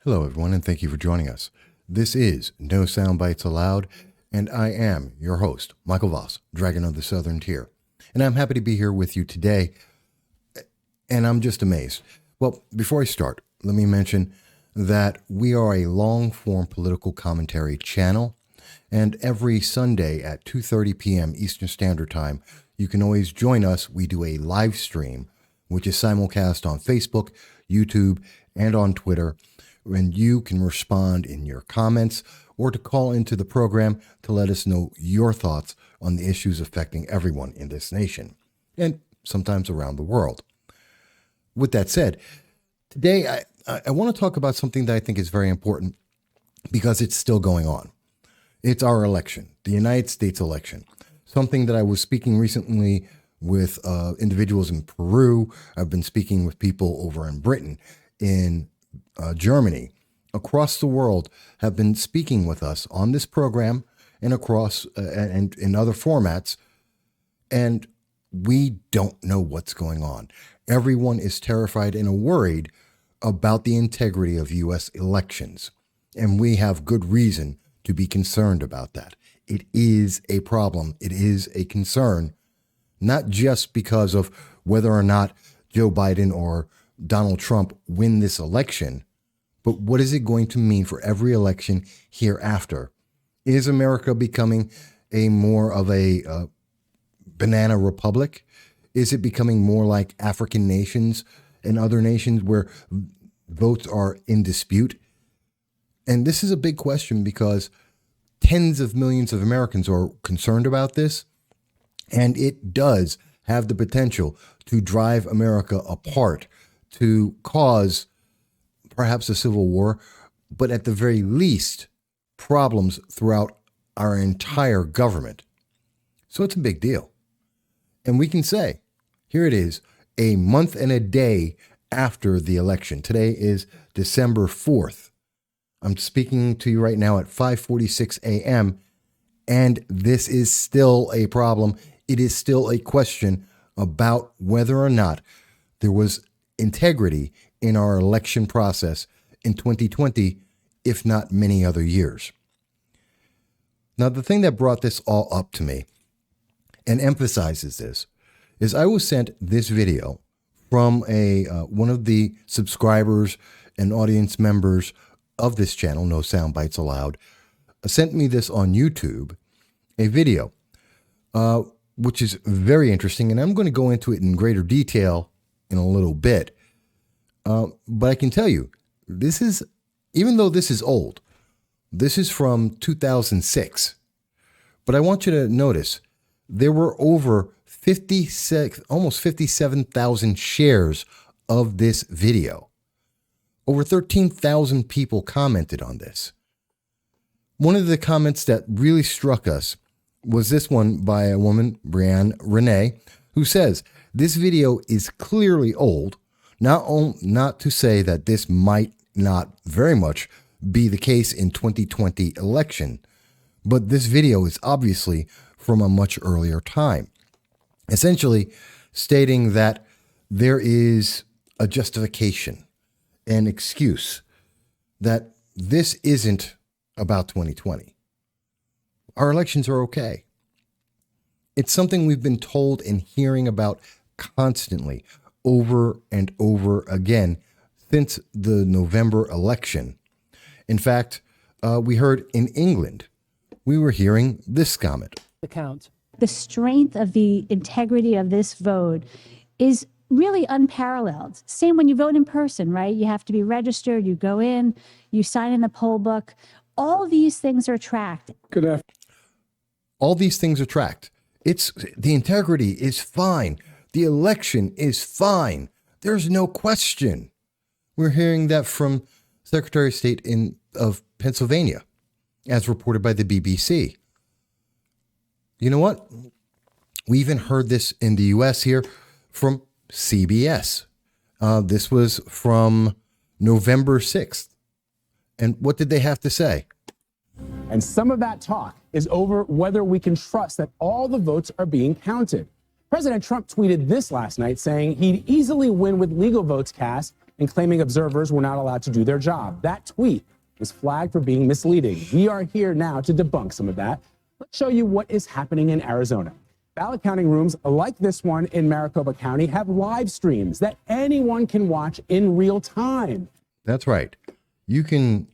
Hello, everyone, and thank you for joining us. This is No Soundbites Allowed, and I am your host, Michael Voss, Dragon of the Southern Tier. And I'm happy to be here with you today, and I'm just amazed. Well, before I start, let me mention that we are a long-form political commentary channel, and every Sunday at 2:30 p.m. Eastern Standard Time, you can always join us. We do a live stream, which is simulcast on Facebook, YouTube, and on Twitter, and you can respond in your comments or to call into the program to let us know your thoughts on the issues affecting everyone in this nation and sometimes around the world. With that said, today I want to talk about something that I think is very important because it's still going on. It's our election, the United States election, something that I was speaking recently with individuals in Peru. I've been speaking with people over in Britain, in Germany, across the world, have been speaking with us on this program and across and in other formats. And we don't know what's going on. Everyone is terrified and worried about the integrity of U.S. elections. And we have good reason to be concerned about that. It is a problem. It is a concern, not just because of whether or not Joe Biden or Donald Trump win this election, but what is it going to mean for every election hereafter? Is America becoming a more of a banana republic? Is it becoming more like African nations and other nations where votes are in dispute? And this is a big question because tens of millions of Americans are concerned about this, and it does have the potential to drive America apart, to cause perhaps a civil war, but at the very least, problems throughout our entire government. So it's a big deal. And we can say, here it is, a month and a day after the election. Today is December 4th. I'm speaking to you right now at 5:46 a.m., and this is still a problem. It is still a question about whether or not there was integrity in our election process in 2020, if not many other years. Now, the thing that brought this all up to me and emphasizes this is I was sent this video from one of the subscribers and audience members of this channel, No Soundbites Allowed, sent me this on YouTube, a video, which is very interesting, and I'm going to go into it in greater detail in a little bit. But I can tell you, this is, even though this is old, this is from 2006. But I want you to notice there were over 56, almost 57,000 shares of this video. Over 13,000 people commented on this. One of the comments that really struck us was this one by a woman, Brianne Renee, who says, "This video is clearly old. Not to say that this might not very much be the case in 2020 election, but this video is obviously from a much earlier time." Essentially stating that there is a justification, an excuse, that this isn't about 2020. Our elections are okay. It's something we've been told and hearing about constantly, over and over again, since the November election. In fact, we heard in England, we were hearing this comment. The strength of the integrity of this vote is really unparalleled. Same when you vote in person, right? You have to be registered, you go in, you sign in the poll book. All these things are tracked. All these things are tracked. The integrity is fine. The election is fine. There's no question. We're hearing that from Secretary of State of Pennsylvania, as reported by the BBC. You know what? We even heard this in the U.S. here from CBS. This was from November 6th. And what did they have to say? And some of that talk is over whether we can trust that all the votes are being counted. President Trump tweeted this last night saying he'd easily win with legal votes cast and claiming observers were not allowed to do their job. That tweet was flagged for being misleading. We are here now to debunk some of that. Let's show you what is happening in Arizona. Ballot counting rooms like this one in Maricopa County have live streams that anyone can watch in real time. That's right. You can,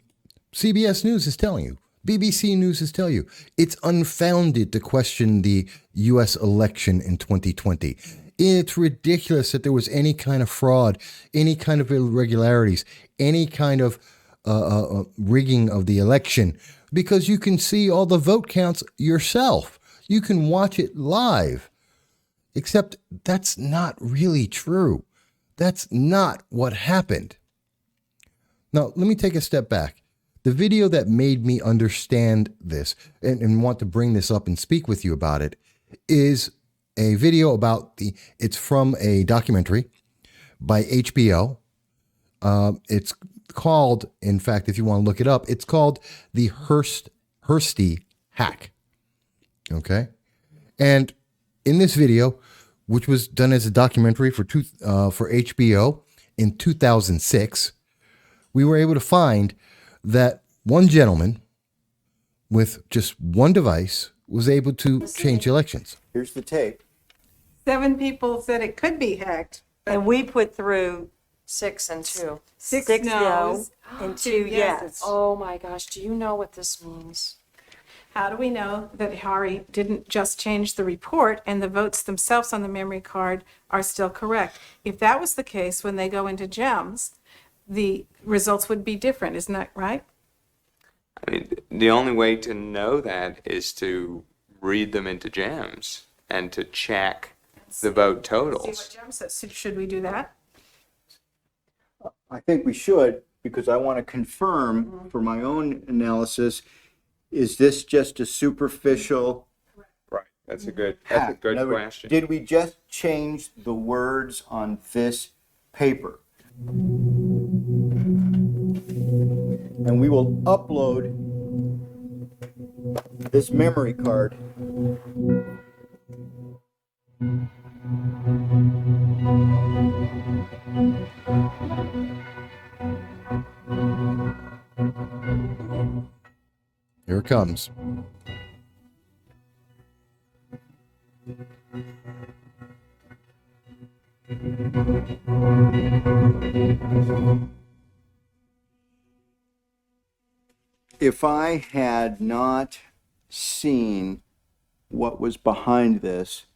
CBS News is telling you, BBC News is telling you, it's unfounded to question the U.S. election in 2020. It's ridiculous that there was any kind of fraud, any kind of irregularities, any kind of rigging of the election, because you can see all the vote counts yourself. You can watch it live. Except that's not really true. That's not what happened. Now, let me take a step back. The video that made me understand this and want to bring this up and speak with you about it is a video about it's from a documentary by HBO. It's called, in fact, if you want to look it up, it's called The Hersty Hack. Okay. And in this video, which was done as a documentary for HBO in 2006, we were able to find that one gentleman with just one device was able to change elections. Here's the tape. 7 people said it could be hacked. And we put through 6 and 2. 6 no no's and 2 2 yes. yeses. Oh my gosh, do you know what this means? How do we know that Hari didn't just change the report and the votes themselves on the memory card are still correct? If that was the case, when they go into GEMS, the results would be different, isn't that right? I mean, the only way to know that is to read them into GEMS and to check the vote See totals. what GEMS says. So should we do that? I think we should, because I want to confirm for my own analysis, is this just a superficial Right. That's a good hack? In other words, question. did we just change the words on this paper? And we will upload this memory card Here it comes. If I had not seen what was behind this,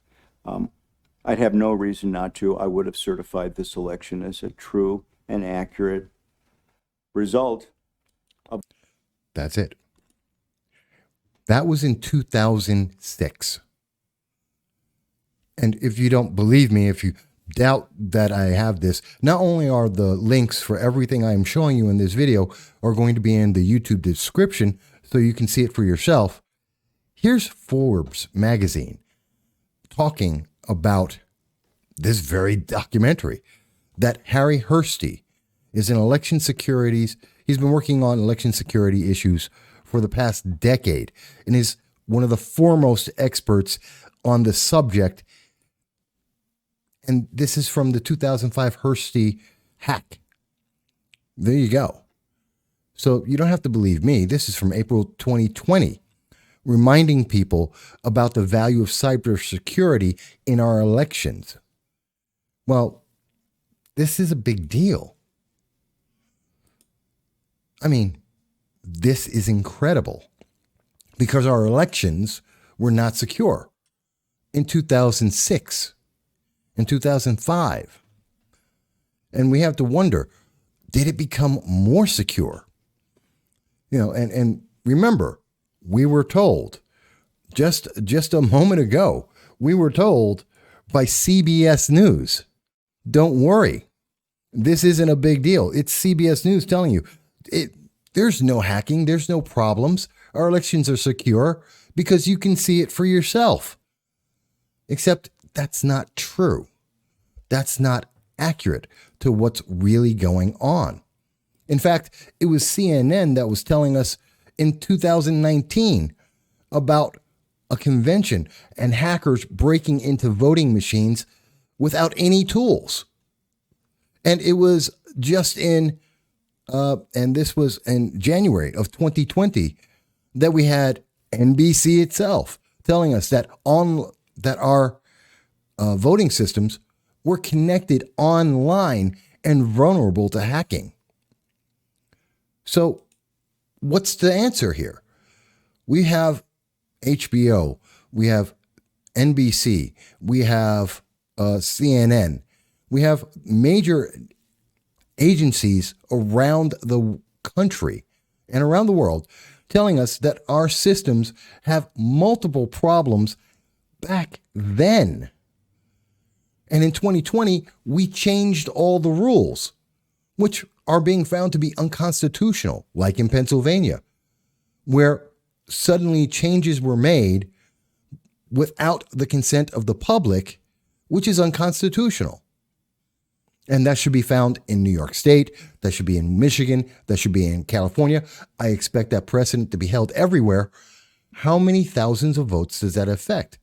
I'd have no reason not to. I would have certified this election as a true and accurate result. That's it. That was in 2006. And if you don't believe me, if you doubt that I have this, not only are the links for everything I am showing you in this video are going to be in the YouTube description so you can see it for yourself. Here's Forbes Magazine talking about this very documentary that Harry Hersty is in election securities. He's been working on election security issues for the past decade and is one of the foremost experts on the subject. And this is from the 2005 Hersty hack. There you go. So you don't have to believe me. This is from April 2020, reminding people about the value of cybersecurity in our elections. Well, this is a big deal. I mean, this is incredible because our elections were not secure in 2006, in 2005. And we have to wonder, did it become more secure? You know, and remember, we were told just a moment ago, we were told by CBS News, don't worry, this isn't a big deal. It's CBS News telling you, there's no hacking, there's no problems. Our elections are secure because you can see it for yourself. Except that's not true. That's not accurate to what's really going on. In fact, it was CNN that was telling us in 2019 about a convention and hackers breaking into voting machines without any tools. And it was just and this was in January of 2020, that we had NBC itself telling us that our voting systems were connected online and vulnerable to hacking. So what's the answer here? We have HBO, we have NBC, we have CNN, we have major agencies around the country and around the world telling us that our systems have multiple problems back then. And in 2020, we changed all the rules, which are being found to be unconstitutional, like in Pennsylvania, where suddenly changes were made without the consent of the public, which is unconstitutional. And that should be found in New York State, that should be in Michigan, that should be in California. I expect that precedent to be held everywhere. How many thousands of votes does that affect?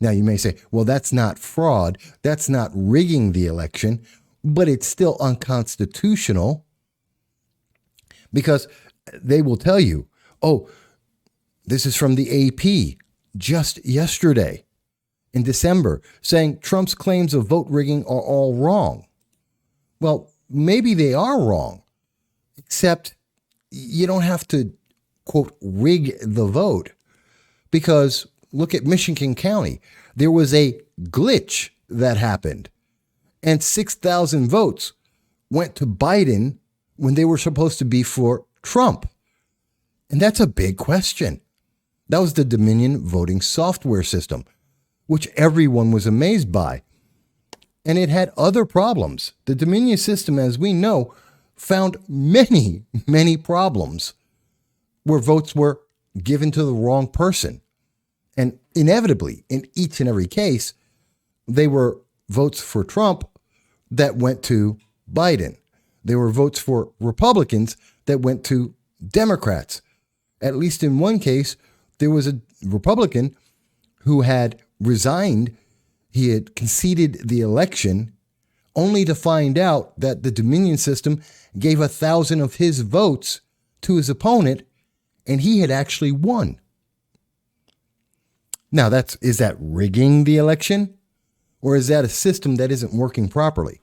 Now, you may say, well, that's not fraud, that's not rigging the election, but it's still unconstitutional, because they will tell you, oh, this is from the AP just yesterday in December, saying Trump's claims of vote rigging are all wrong. Well, maybe they are wrong, except you don't have to, quote, rig the vote, because look at Michigan County. There was a glitch that happened, and 6,000 votes went to Biden when they were supposed to be for Trump. And that's a big question. That was the Dominion voting software system, which everyone was amazed by. And it had other problems. The Dominion system, as we know, found many, many problems where votes were given to the wrong person. And inevitably, in each and every case, they were votes for Trump that went to Biden. They were votes for Republicans that went to Democrats. At least in one case, there was a Republican who had resigned. He had conceded the election, only to find out that the Dominion system gave 1,000 of his votes to his opponent, and he had actually won. Now, is that rigging the election? Or is that a system that isn't working properly?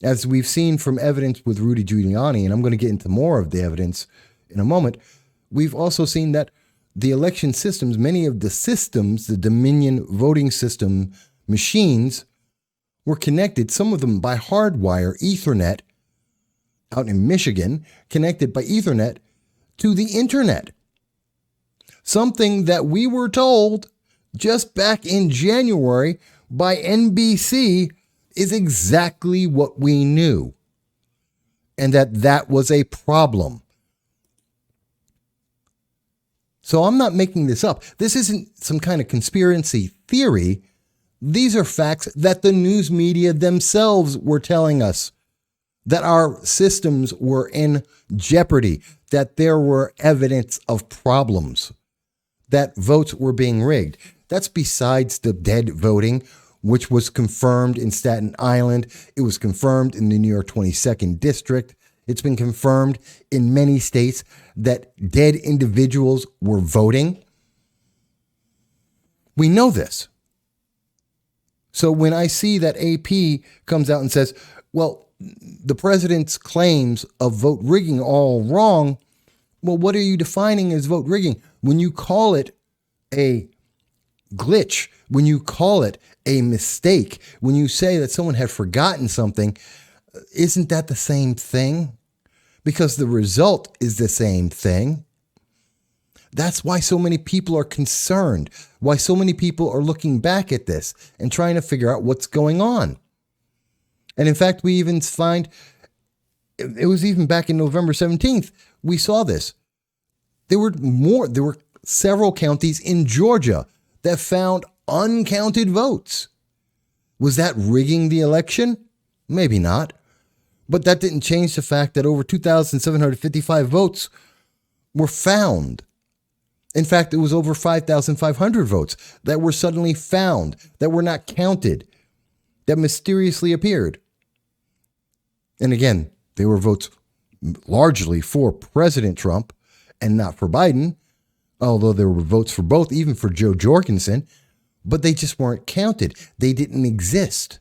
As we've seen from evidence with Rudy Giuliani, and I'm going to get into more of the evidence in a moment, we've also seen that the election systems, many of the systems, the Dominion voting system machines, were connected, some of them by hardwire Ethernet out in Michigan, connected by Ethernet to the internet. Something that we were told just back in January by NBC is exactly what we knew, and that was a problem. So I'm not making this up. This isn't some kind of conspiracy theory. These are facts that the news media themselves were telling us, that our systems were in jeopardy, that there were evidence of problems, that votes were being rigged. That's besides the dead voting, which was confirmed in Staten Island. It was confirmed in the New York 22nd District. It's been confirmed in many states that dead individuals were voting. We know this. So when I see that AP comes out and says, well, the president's claims of vote rigging are all wrong, well, what are you defining as vote rigging? When you call it a glitch, when you call it a mistake, when you say that someone had forgotten something, isn't that the same thing? Because the result is the same thing. That's why so many people are concerned, why so many people are looking back at this and trying to figure out what's going on. And in fact, we even find, it was even back in November 17th, we saw this. There were several counties in Georgia that found uncounted votes. Was that rigging the election? Maybe not. But that didn't change the fact that over 2,755 votes were found. In fact, it was over 5,500 votes that were suddenly found, that were not counted, that mysteriously appeared. And again, they were votes largely for President Trump and not for Biden, although there were votes for both, even for Joe Jorgensen, but they just weren't counted. They didn't exist.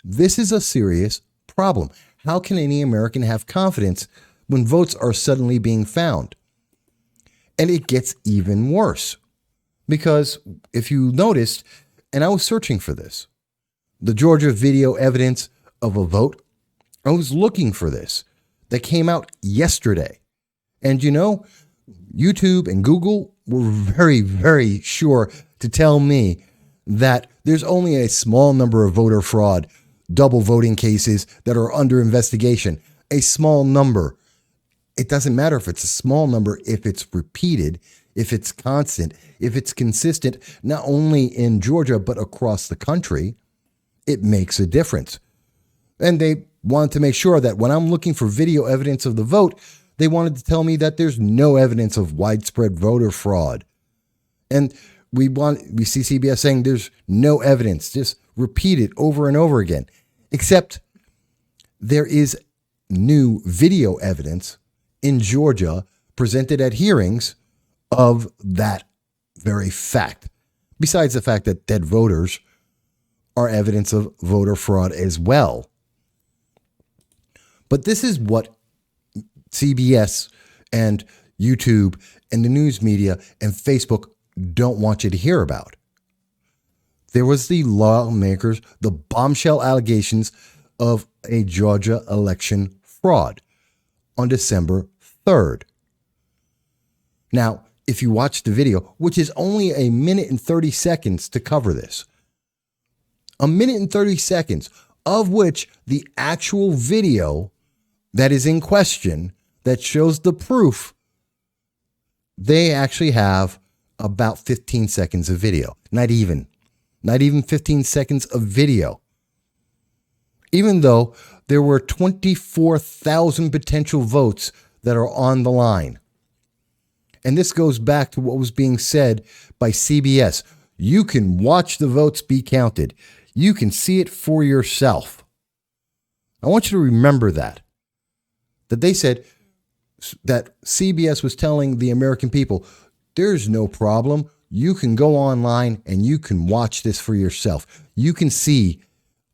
This is a serious problem. How can any American have confidence when votes are suddenly being found? And it gets even worse because if you noticed, and I was searching for this, the Georgia video evidence of a vote, I was looking for this that came out yesterday. And you know, YouTube and Google were very, very sure to tell me that there's only a small number of voter fraud, double voting cases that are under investigation. A small number. It doesn't matter if it's a small number, if it's repeated, if it's constant, if it's consistent, not only in Georgia, but across the country, it makes a difference. And they wanted to make sure that when I'm looking for video evidence of the vote, they wanted to tell me that there's no evidence of widespread voter fraud. And we see CBS saying there's no evidence, just repeat it over and over again, except there is new video evidence in Georgia presented at hearings of that very fact, besides the fact that dead voters are evidence of voter fraud as well. But this is what CBS and YouTube and the news media and Facebook don't want you to hear about. There was the lawmakers, the bombshell allegations of a Georgia election fraud on December 3rd. Now, if you watch the video, which is only a minute and 30 seconds to cover this, a minute and 30 seconds, of which the actual video that is in question that shows the proof, they actually have about 15 seconds of video. Not even 15 seconds of video. Even though there were 24,000 potential votes that are on the line. And this goes back to what was being said by CBS. You can watch the votes be counted. You can see it for yourself. I want you to remember that they said that CBS was telling the American people, there's no problem. You can go online and you can watch this for yourself. You can see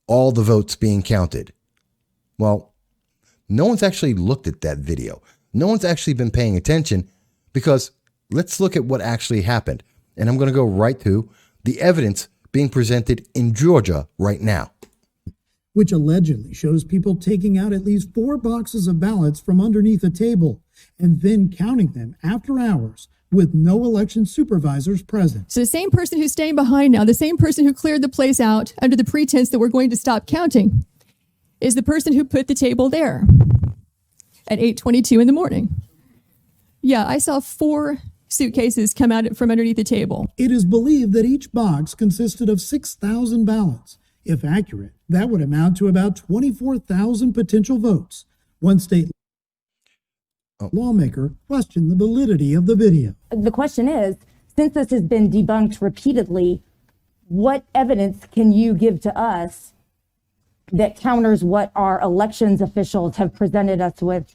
all the votes being counted. Well, no one's actually looked at that video. No one's actually been paying attention because let's look at what actually happened. And I'm going to go right to the evidence being presented in Georgia right now, which allegedly shows people taking out at least 4 boxes of ballots from underneath a table and then counting them after hours with no election supervisors present. So the same person who's staying behind now, the same person who cleared the place out under the pretense that we're going to stop counting, is the person who put the table there at 8:22 in the morning. Yeah, I saw 4 suitcases come out from underneath the table. It is believed that each box consisted of 6,000 ballots. If accurate, that would amount to about 24,000 potential votes. One state lawmaker questioned the validity of the video. The question is, since this has been debunked repeatedly, what evidence can you give to us that counters what our elections officials have presented us with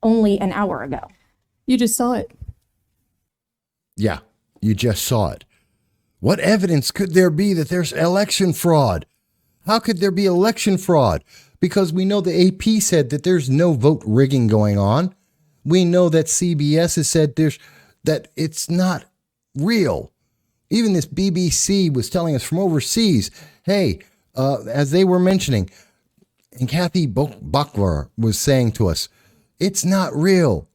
only an hour ago? You just saw it. Yeah, you just saw it. What evidence could there be that there's election fraud? How could there be election fraud? Because we know the AP said that there's no vote rigging going on. We know that CBS has said that it's not real. Even this BBC was telling us from overseas, hey, as they were mentioning, and Kathy Buckler was saying to us, it's not real.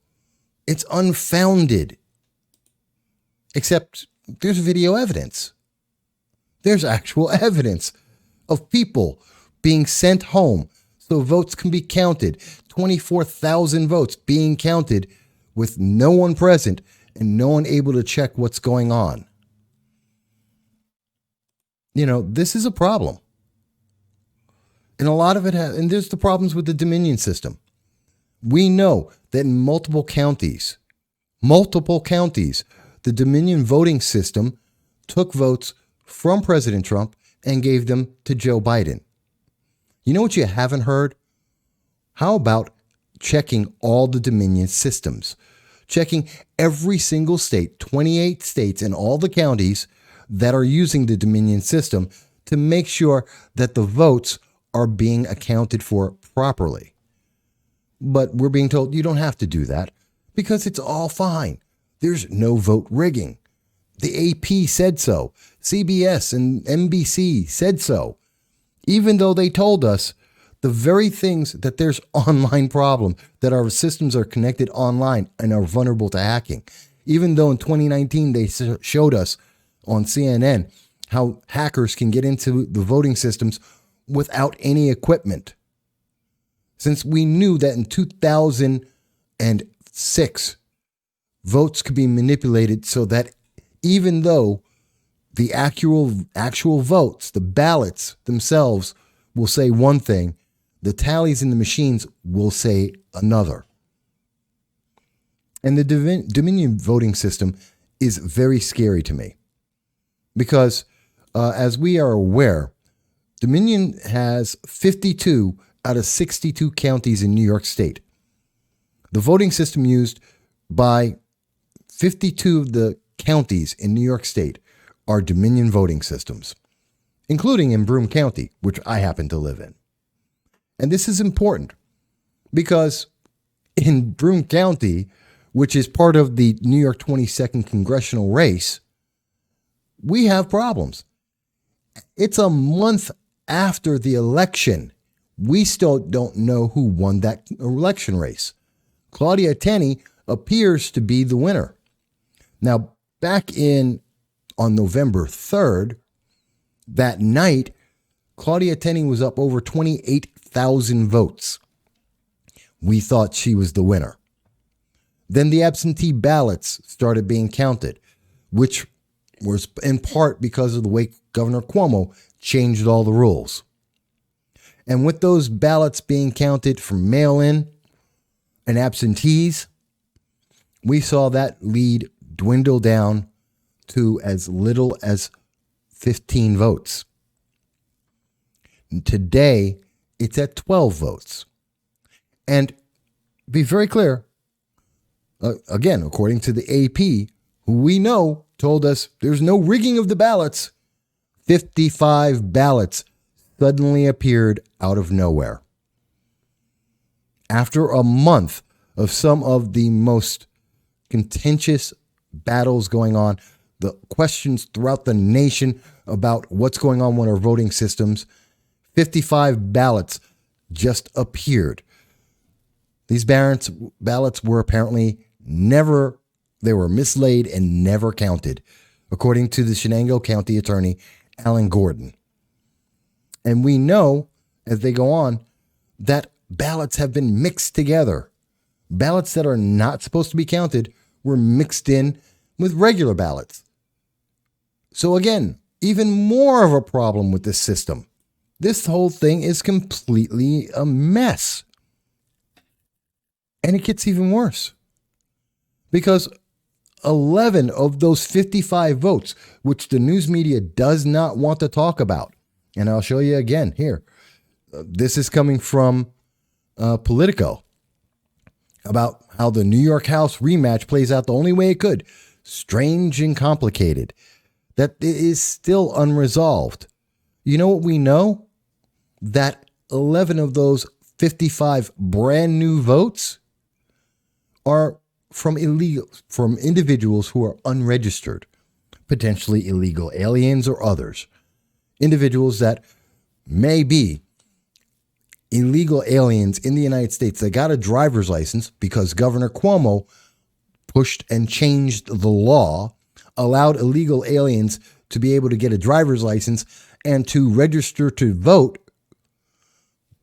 It's unfounded. Except there's video evidence. There's actual evidence of people being sent home so votes can be counted. 24,000 votes being counted with no one present and no one able to check what's going on. You know, this is a problem. And a lot of it and there's the problems with the Dominion system. We know that in multiple counties, the Dominion voting system took votes from President Trump and gave them to Joe Biden. You know what you haven't heard? How about checking all the Dominion systems? Checking every single state, 28 states and all the counties that are using the Dominion system to make sure that the votes are being accounted for properly. But we're being told you don't have to do that because it's all fine. There's no vote rigging. The AP said so. CBS and NBC said so. Even though they told us the very things that there's online problem, that our systems are connected online and are vulnerable to hacking. Even though in 2019 they showed us on CNN how hackers can get into the voting systems without any equipment. Since we knew that in 2006, votes could be manipulated so that even though the actual votes, the ballots themselves will say one thing, the tallies in the machines will say another. And the Dominion voting system is very scary to me because, as we are aware, Dominion has 52 out of 62 counties in New York State. The voting system used by 52 of the counties in New York State are Dominion voting systems, including in Broome County, which I happen to live in. And this is important because in Broome County, which is part of the New York 22nd congressional race, we have problems. It's a month after the election. We still don't know who won that election race. Claudia Tenney appears to be the winner. Now, back on November 3rd, that night, Claudia Tenney was up over 28,000 votes. We thought she was the winner. Then the absentee ballots started being counted, which was in part because of the way Governor Cuomo changed all the rules. And with those ballots being counted from mail-in and absentees, we saw that lead dwindle down to as little as 15 votes. And today, it's at 12 votes. And be very clear, again, according to the AP, who we know told us there's no rigging of the ballots, 55 ballots suddenly appeared out of nowhere. After a month of some of the most contentious battles going on, the questions throughout the nation about what's going on with our voting systems, 55 ballots just appeared. These ballots were apparently they were mislaid and never counted, according to the Shenango County Attorney, Alan Gordon. And we know, as they go on, that ballots have been mixed together. Ballots that are not supposed to be counted were mixed in with regular ballots. So again, even more of a problem with this system. This whole thing is completely a mess. And it gets even worse. Because 11 of those 55 votes, which the news media does not want to talk about, and I'll show you again here. This is coming from Politico about how the New York House rematch plays out the only way it could. Strange and complicated. That it is still unresolved. You know what we know? That 11 of those 55 brand new votes are from individuals who are unregistered, potentially illegal aliens or others. Individuals that may be illegal aliens in the United States. They got a driver's license because Governor Cuomo pushed and changed the law, allowed illegal aliens to be able to get a driver's license and to register to vote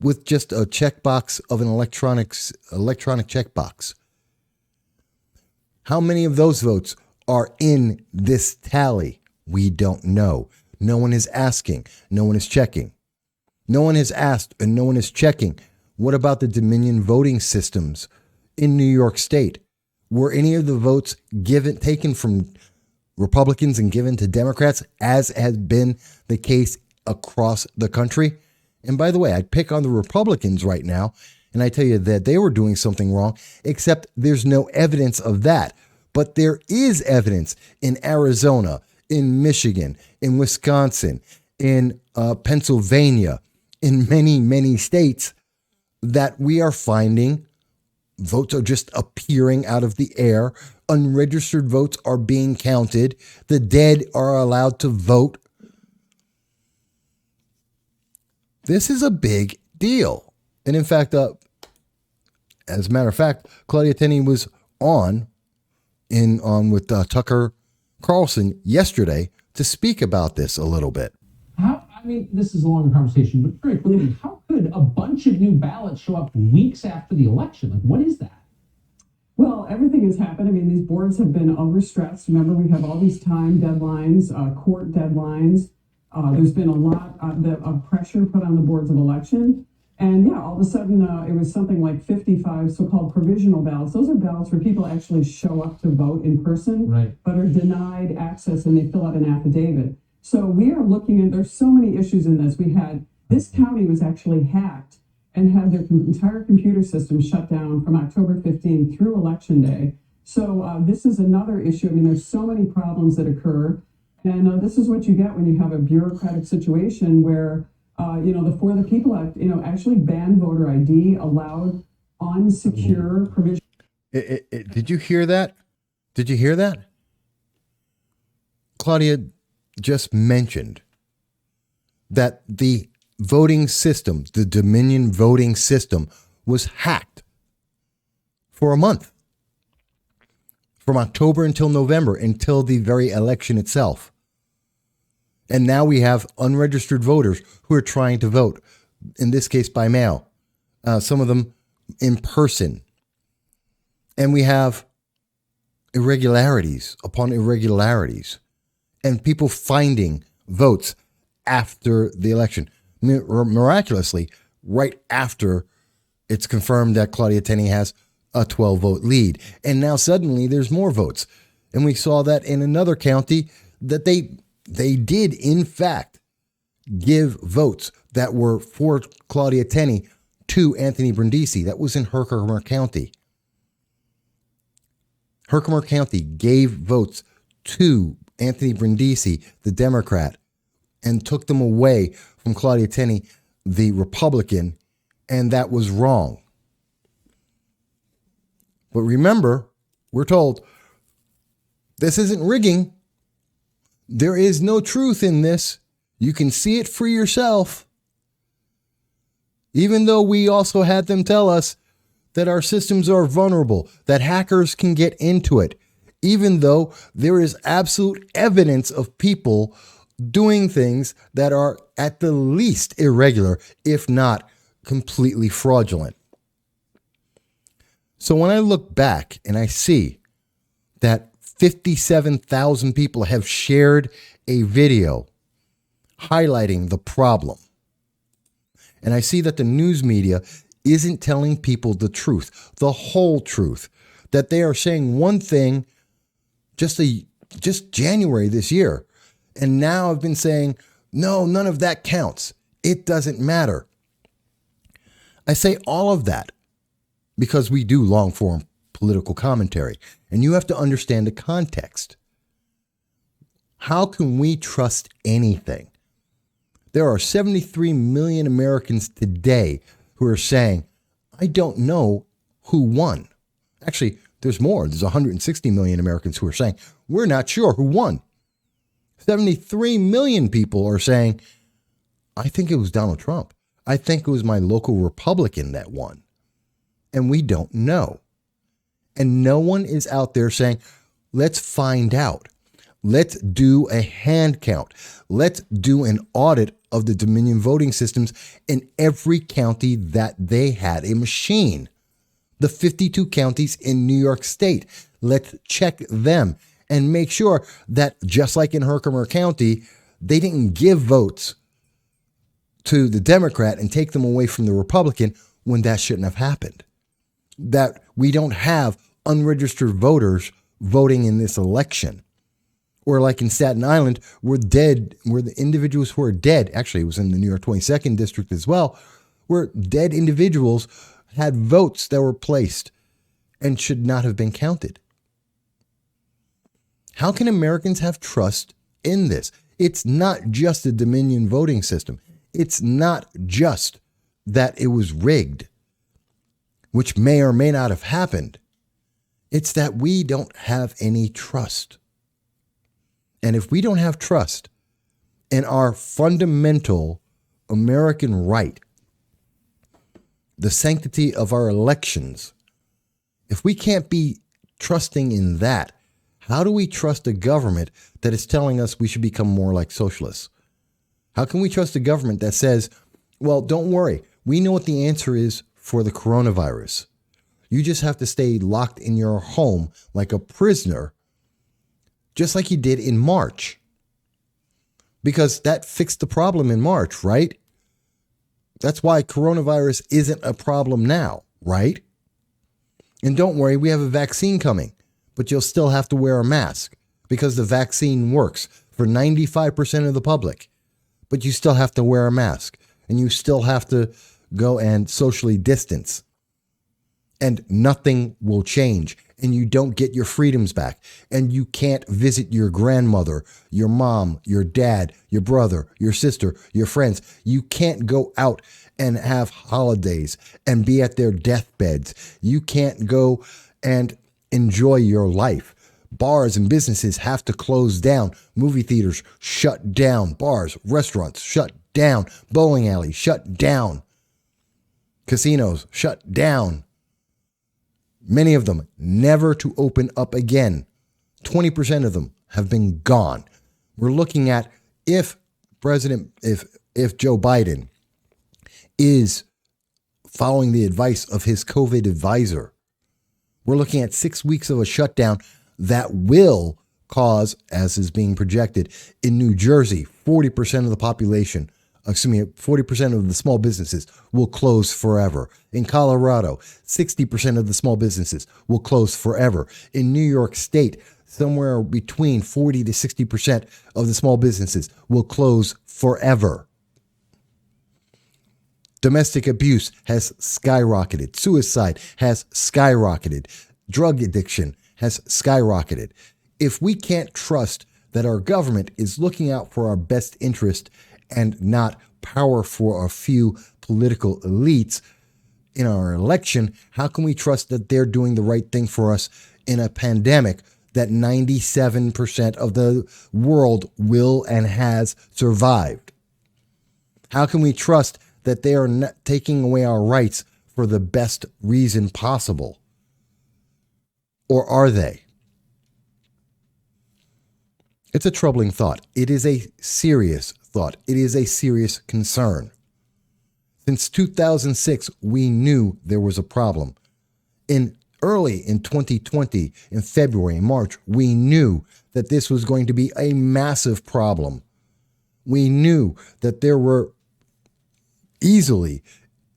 with just a checkbox of an electronic checkbox. How many of those votes are in this tally? We don't know. No one is asking. No one is checking. No one has asked and no one is checking. What about the Dominion voting systems in New York State? Were any of the votes taken from Republicans and given to Democrats, as has been the case across the country? And by the way, I'd pick on the Republicans right now, and I tell you that they were doing something wrong, except there's no evidence of that. But there is evidence in Arizona, in Michigan, in Wisconsin, in Pennsylvania, in many, many states, that we are finding votes are just appearing out of the air. Unregistered votes are being counted. The dead are allowed to vote. This is a big deal. And in fact, as a matter of fact, Claudia Tenney was on with Tucker Carlson yesterday to speak about this a little bit. This is a longer conversation, but very quickly, how could a bunch of new ballots show up weeks after the election? Like, what is that? Well, everything has happened. These boards have been overstressed. Remember, we have all these time deadlines, court deadlines. There's been a lot of pressure put on the boards of election. And all of a sudden, it was something like 55 so-called provisional ballots. Those are ballots where people actually show up to vote in person, right, but are denied access and they fill out an affidavit. So we are looking at, there's so many issues in this. This county was actually hacked and had their entire computer system shut down from October 15th through Election Day. So this is another issue. There's so many problems that occur. And this is what you get when you have a bureaucratic situation where, the For the People Act, actually banned voter ID, allowed unsecure provision. Did you hear that? Did you hear that? Claudia just mentioned that the voting system, the Dominion voting system, was hacked for a month, from October until November, until the very election itself. And now we have unregistered voters who are trying to vote, in this case by mail, some of them in person. And we have irregularities upon irregularities, and people finding votes after the election. Miraculously, right after it's confirmed that Claudia Tenney has a 12-vote lead. And now suddenly there's more votes. And we saw that in another county that they did, in fact, give votes that were for Claudia Tenney to Anthony Brindisi. That was in Herkimer County. Herkimer County gave votes to Anthony Brindisi, the Democrat, and took them away from Claudia Tenney, the Republican, and that was wrong. But remember, we're told this isn't rigging. There is no truth in this. You can see it for yourself. Even though we also had them tell us that our systems are vulnerable, that hackers can get into it, even though there is absolute evidence of people doing things that are at the least irregular, if not completely fraudulent. So when I look back and I see that 57,000 people have shared a video highlighting the problem, and I see that the news media isn't telling people the truth, the whole truth, that they are saying one thing just January this year, and now I've been saying, no, none of that counts. It doesn't matter. I say all of that because we do long-form political commentary, and you have to understand the context. How can we trust anything? There are 73 million Americans today who are saying, I don't know who won. Actually, there's more. There's 160 million Americans who are saying, we're not sure who won. 73 million people are saying, I think it was Donald Trump. I think it was my local Republican that won. And we don't know. And no one is out there saying, let's find out. Let's do a hand count. Let's do an audit of the Dominion voting systems in every county that they had a machine. The 52 counties in New York State. Let's check them and make sure that, just like in Herkimer County, they didn't give votes to the Democrat and take them away from the Republican when that shouldn't have happened. That we don't have unregistered voters voting in this election, Or like in Staten Island, where the individuals who are dead, actually it was in the New York 22nd district as well, where dead individuals had votes that were placed and should not have been counted. How can Americans have trust in this? It's not just a Dominion voting system. It's not just that it was rigged, which may or may not have happened. It's that we don't have any trust. And if we don't have trust in our fundamental American right, the sanctity of our elections, if we can't be trusting in that, how do we trust a government that is telling us we should become more like socialists? How can we trust a government that says, well, don't worry, we know what the answer is for the coronavirus. You just have to stay locked in your home like a prisoner, just like you did in March. Because that fixed the problem in March, right? That's why coronavirus isn't a problem now, right? And don't worry, we have a vaccine coming, but you'll still have to wear a mask because the vaccine works for 95% of the public. But you still have to wear a mask and you still have to go and socially distance. And nothing will change, and you don't get your freedoms back, and you can't visit your grandmother, your mom, your dad, your brother, your sister, your friends. You can't go out and have holidays and be at their deathbeds. You can't go and enjoy your life. Bars and businesses have to close down. Movie theaters shut down. Bars, restaurants shut down. Bowling alleys shut down. Casinos shut down. Many of them never to open up again. 20% of them have been gone. We're looking at if Joe Biden is following the advice of his COVID advisor, we're looking at 6 weeks of a shutdown that will cause, as is being projected, in New Jersey, 40% of the population, 40% of the small businesses will close forever. In Colorado, 60% of the small businesses will close forever. In New York State, somewhere between 40 to 60% of the small businesses will close forever. Domestic abuse has skyrocketed. Suicide has skyrocketed. Drug addiction has skyrocketed. If we can't trust that our government is looking out for our best interest and not power for a few political elites in our election, how can we trust that they're doing the right thing for us in a pandemic that 97% of the world will and has survived? How can we trust that they are not taking away our rights for the best reason possible? Or are they? It's a troubling thought. It is a serious thought. It is a serious concern. Since 2006, we knew there was a problem. Early in 2020, in February and March, we knew that this was going to be a massive problem. We knew that there were easily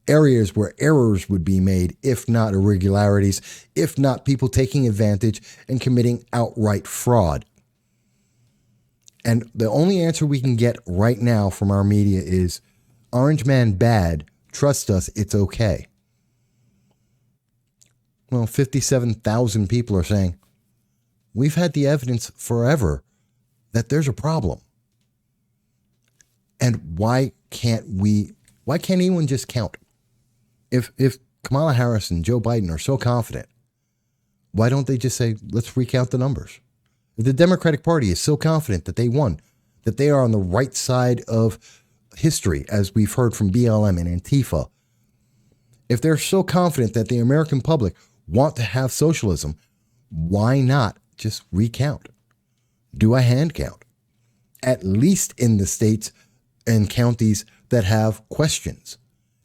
areas where errors would be made, if not irregularities, if not people taking advantage and committing outright fraud. And the only answer we can get right now from our media is, Orange Man bad, trust us, it's okay. Well, 57,000 people are saying, we've had the evidence forever that there's a problem. And why can't anyone just count? If Kamala Harris and Joe Biden are so confident, why don't they just say, let's recount the numbers? If the Democratic Party is so confident that they won, that they are on the right side of history, as we've heard from BLM and Antifa, if they're so confident that the American public want to have socialism, why not just recount? Do a hand count, at least in the states and counties that have questions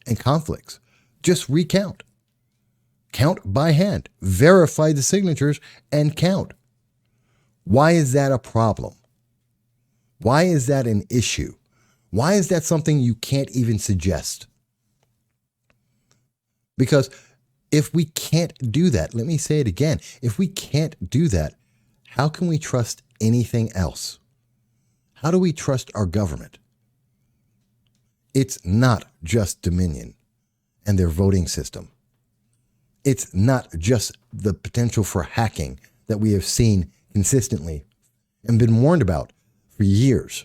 and conflicts. Just recount. Count by hand. Verify the signatures and count. Why is that a problem? Why is that an issue? Why is that something you can't even suggest? Because if we can't do that, let me say it again, if we can't do that, how can we trust anything else. How do we trust our government? It's not just Dominion and their voting system. It's not just the potential for hacking that we have seen consistently and been warned about for years.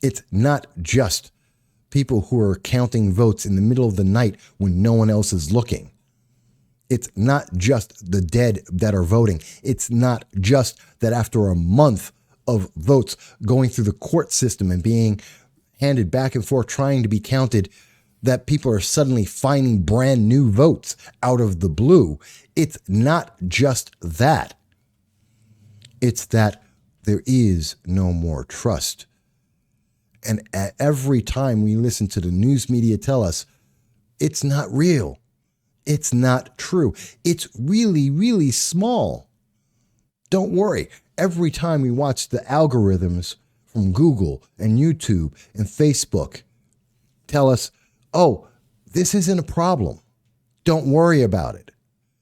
It's not just people who are counting votes in the middle of the night when no one else is looking. It's not just the dead that are voting. It's not just that after a month of votes going through the court system and being handed back and forth trying to be counted, that people are suddenly finding brand new votes out of the blue. It's not just that. It's that there is no more trust. And every time we listen to the news media tell us it's not real, it's not true, it's really, really small. Don't worry. Every time we watch the algorithms from Google and YouTube and Facebook tell us, oh, this isn't a problem, don't worry about it.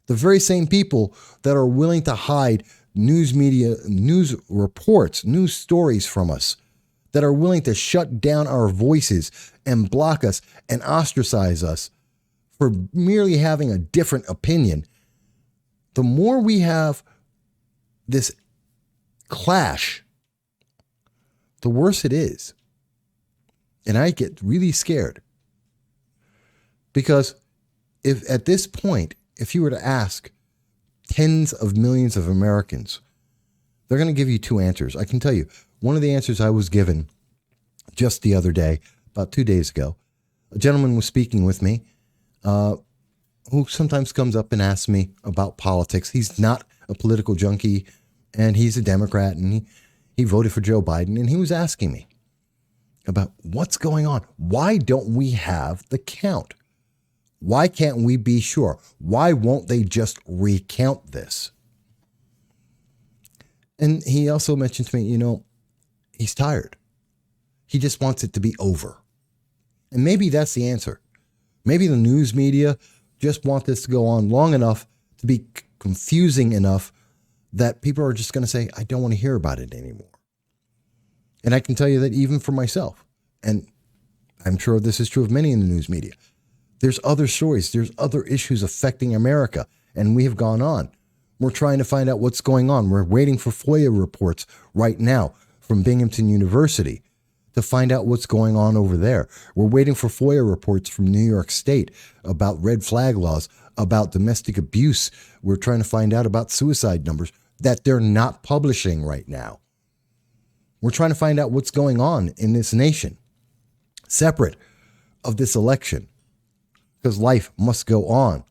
The very same people that are willing to hide news media, news reports, news stories from us, that are willing to shut down our voices and block us and ostracize us for merely having a different opinion, the more we have this clash, the worse it is. And I get really scared. Because if at this point, if you were to ask tens of millions of Americans, they're going to give you two answers. I can tell you, one of the answers I was given just the other day, about 2 days ago, a gentleman was speaking with me who sometimes comes up and asks me about politics. He's not a political junkie, and he's a Democrat, and he voted for Joe Biden, and he was asking me about what's going on. Why don't we have the count? Why can't we be sure? Why won't they just recount this? And he also mentioned to me, he's tired. He just wants it to be over. And maybe that's the answer. Maybe the news media just want this to go on long enough to be confusing enough that people are just going to say, I don't want to hear about it anymore. And I can tell you that even for myself, and I'm sure this is true of many in the news media, there's other stories, there's other issues affecting America, and we have gone on. We're trying to find out what's going on. We're waiting for FOIA reports right now from Binghamton University to find out what's going on over there. We're waiting for FOIA reports from New York State about red flag laws, about domestic abuse. We're trying to find out about suicide numbers that they're not publishing right now. We're trying to find out what's going on in this nation, separate of this election, because life must go on.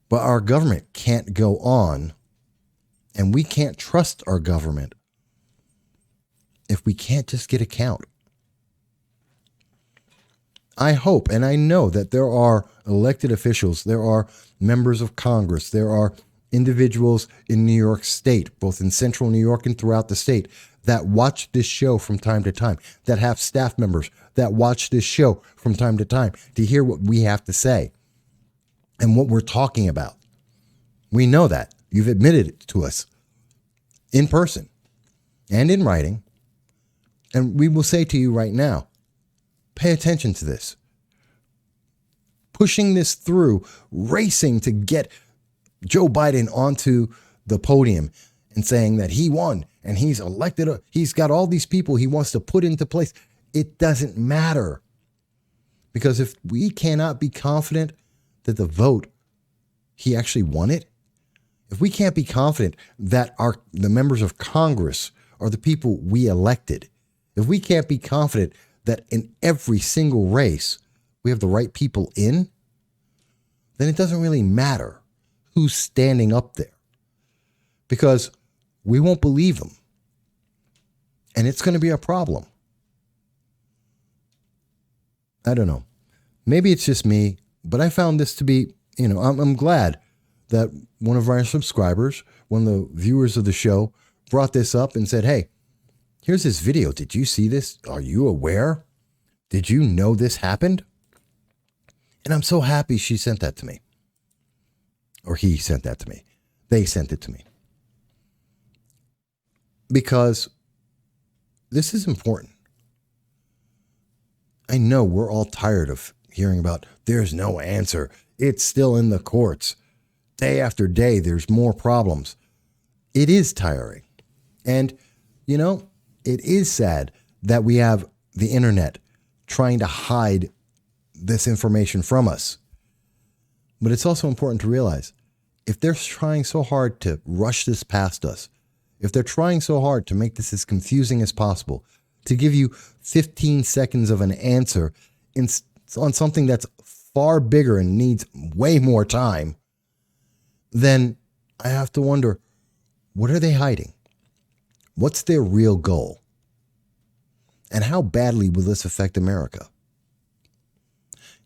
But our government can't go on, and we can't trust our government if we can't just get a count. I hope and I know that there are elected officials, there are members of Congress, there are individuals in New York State, both in central New York and throughout the state, that watch this show from time to time, that have staff members that watch this show from time to time to hear what we have to say and what we're talking about. We know that. You've admitted it to us in person and in writing. And we will say to you right now, pay attention to this. Pushing this through, racing to get Joe Biden onto the podium and saying that he won and he's elected, he's got all these people he wants to put into place. It doesn't matter. Because if we cannot be confident that the vote, he actually won it, if we can't be confident that the members of Congress are the people we elected, if we can't be confident that in every single race we have the right people in, then it doesn't really matter who's standing up there, because we won't believe them. And it's going to be a problem. I don't know. Maybe it's just me, but I found this to be, I'm glad that one of our subscribers, one of the viewers of the show, brought this up and said, hey, here's this video. Did you see this? Are you aware? Did you know this happened? And I'm so happy she sent that to me. Or he sent that to me. They sent it to me. because this is important. I know we're all tired of hearing about there's no answer. It's still in the courts. Day after day, there's more problems. It is tiring. And, you know, it is sad that we have the internet trying to hide this information from us. But it's also important to realize if they're trying so hard to rush this past us, if they're trying so hard to make this as confusing as possible, to give you 15 seconds of an answer on something that's far bigger and needs way more time, then I have to wonder, what are they hiding? What's their real goal? And how badly will this affect America?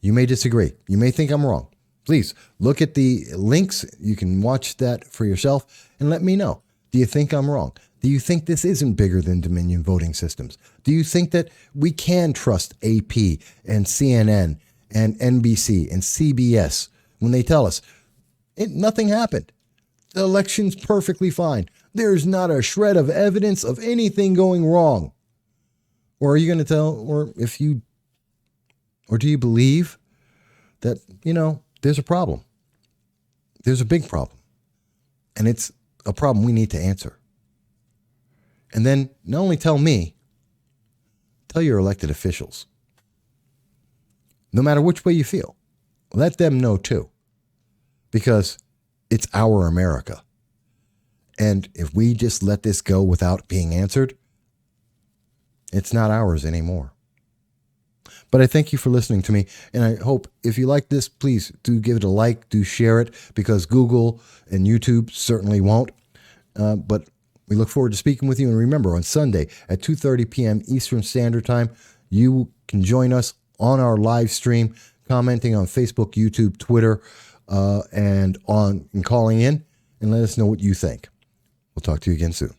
You may disagree. You may think I'm wrong. Please look at the links. You can watch that for yourself and let me know. Do you think I'm wrong? Do you think this isn't bigger than Dominion voting systems? Do you think that we can trust AP and CNN and NBC and CBS when they tell us nothing happened? The election's perfectly fine. There's not a shred of evidence of anything going wrong. Or are you going to tell, or do you believe that, there's a problem? There's a big problem. And it's a problem we need to answer. And then not only tell me, tell your elected officials. No matter which way you feel, let them know too. Because it's our America. And if we just let this go without being answered, it's not ours anymore. But I thank you for listening to me. And I hope if you like this, please do give it a like, do share it, because Google and YouTube certainly won't. But we look forward to speaking with you. And remember, on Sunday at 2:30 p.m. Eastern Standard Time, you can join us on our live stream, commenting on Facebook, YouTube, Twitter, and calling in and let us know what you think. We'll talk to you again soon.